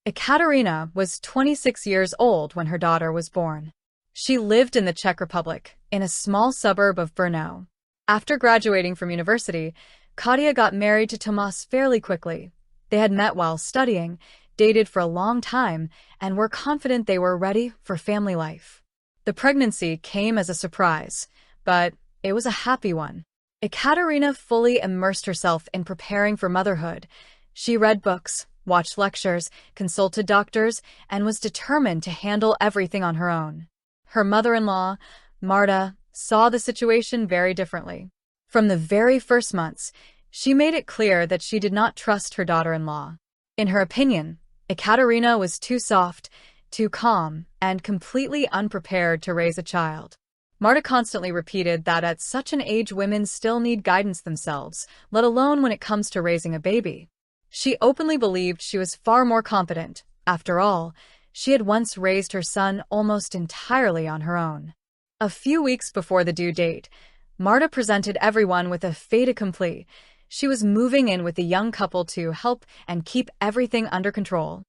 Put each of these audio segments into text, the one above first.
Ekaterina was 26 years old when her daughter was born. She lived in the Czech Republic, in a small suburb of Brno. After graduating from university, Katia got married to Tomas fairly quickly. They had met while studying, dated for a long time, and were confident they were ready for family life. The pregnancy came as a surprise, but it was a happy one. Ekaterina fully immersed herself in preparing for motherhood. She read books, watched lectures, consulted doctors, and was determined to handle everything on her own. Her mother-in-law, Marta, saw the situation very differently. From the very first months, she made it clear that she did not trust her daughter-in-law. In her opinion, Ekaterina was too soft, too calm, and completely unprepared to raise a child. Marta constantly repeated that at such an age women still need guidance themselves, let alone when it comes to raising a baby. She openly believed she was far more competent. After all, she had once raised her son almost entirely on her own. A few weeks before the due date, Marta presented everyone with a fait accompli. She was moving in with the young couple to help and keep everything under control.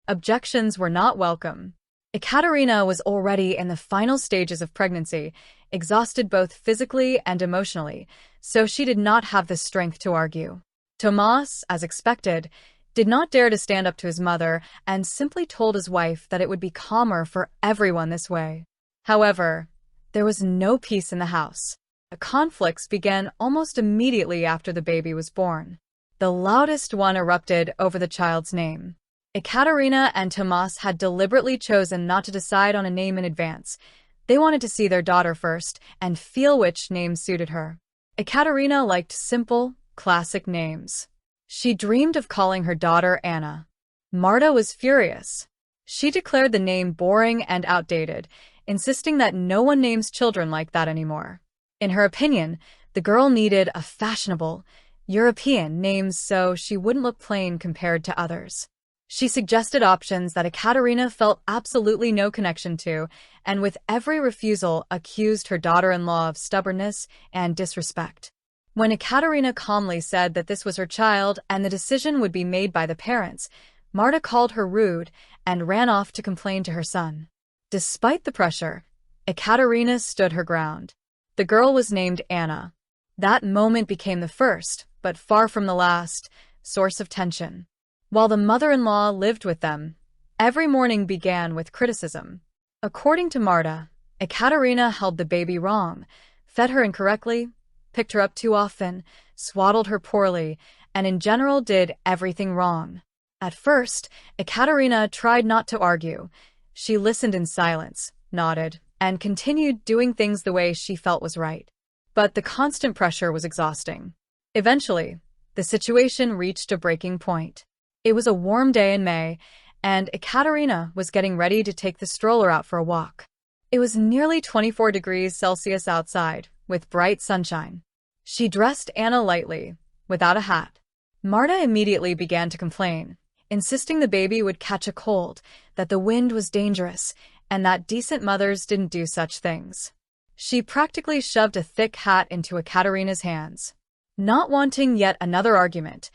Objections were not welcome. Ekaterina was already in the final stages of pregnancy, exhausted both physically and emotionally, so she did not have the strength to argue. Tomas, as expected, did not dare to stand up to his mother and simply told his wife that it would be calmer for everyone this way. However, there was no peace in the house. The conflicts began almost immediately after the baby was born. The loudest one erupted over the child's name. Ekaterina and Tomas had deliberately chosen not to decide on a name in advance. They wanted to see their daughter first and feel which name suited her. Ekaterina liked simple, classic names. She dreamed of calling her daughter Anna. Marta was furious. She declared the name boring and outdated, insisting that no one names children like that anymore. In her opinion, the girl needed a fashionable, European name so she wouldn't look plain compared to others. She suggested options that Ekaterina felt absolutely no connection to, and with every refusal accused her daughter-in-law of stubbornness and disrespect. When Ekaterina calmly said that this was her child and the decision would be made by the parents, Marta called her rude and ran off to complain to her son. Despite the pressure, Ekaterina stood her ground. The girl was named Anna. That moment became the first, but far from the last, source of tension. While the mother-in-law lived with them, every morning began with criticism. According to Marta, Ekaterina held the baby wrong, fed her incorrectly, picked her up too often, swaddled her poorly, and in general did everything wrong. At first, Ekaterina tried not to argue. She listened in silence, nodded, and continued doing things the way she felt was right. But the constant pressure was exhausting. Eventually, the situation reached a breaking point. It was a warm day in May, and Ekaterina was getting ready to take the stroller out for a walk. It was nearly 24 degrees Celsius outside, with bright sunshine. She dressed Anna lightly, without a hat. Marta immediately began to complain, insisting the baby would catch a cold, that the wind was dangerous, and that decent mothers didn't do such things. She practically shoved a thick hat into Ekaterina's hands. Not wanting yet another argument,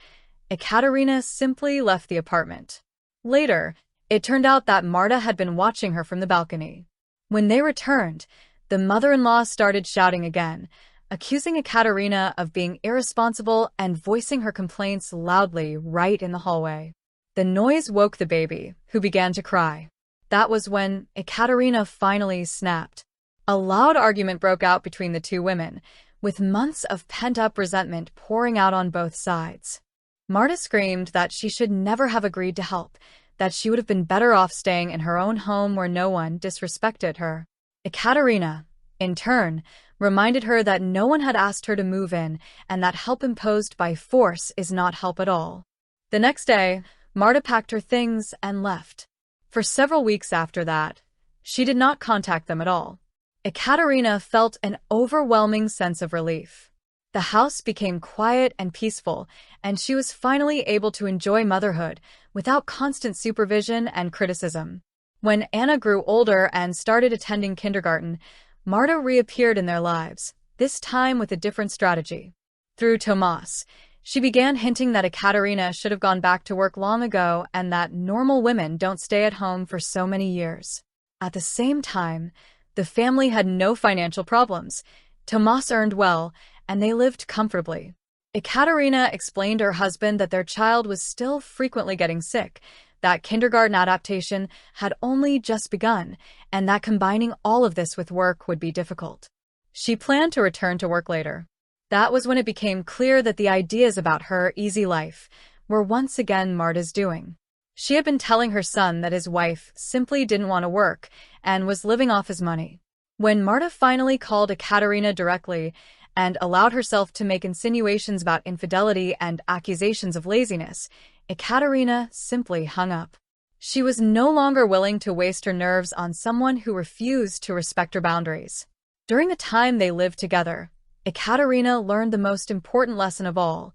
Ekaterina simply left the apartment. Later, it turned out that Marta had been watching her from the balcony. When they returned, the mother-in-law started shouting again, accusing Ekaterina of being irresponsible and voicing her complaints loudly right in the hallway. The noise woke the baby, who began to cry. That was when Ekaterina finally snapped. A loud argument broke out between the two women, with months of pent-up resentment pouring out on both sides. Marta screamed that she should never have agreed to help, that she would have been better off staying in her own home where no one disrespected her. Ekaterina, in turn, reminded her that no one had asked her to move in and that help imposed by force is not help at all. The next day, Marta packed her things and left. For several weeks after that, she did not contact them at all. Ekaterina felt an overwhelming sense of relief. The house became quiet and peaceful, and she was finally able to enjoy motherhood without constant supervision and criticism. When Anna grew older and started attending kindergarten, Marta reappeared in their lives, this time with a different strategy. Through Tomas, She began hinting that Ekaterina should have gone back to work long ago and that normal women don't stay at home for so many years. At the same time, the family had no financial problems. Tomas earned well, and they lived comfortably. Ekaterina explained to her husband that their child was still frequently getting sick, that kindergarten adaptation had only just begun, and that combining all of this with work would be difficult. She planned to return to work later. That was when it became clear that the ideas about her easy life were once again Marta's doing. She had been telling her son that his wife simply didn't want to work and was living off his money. When Marta finally called Ekaterina directly and allowed herself to make insinuations about infidelity and accusations of laziness, Ekaterina simply hung up. She was no longer willing to waste her nerves on someone who refused to respect her boundaries. During the time they lived together, Ekaterina learned the most important lesson of all: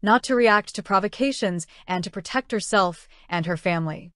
not to react to provocations and to protect herself and her family.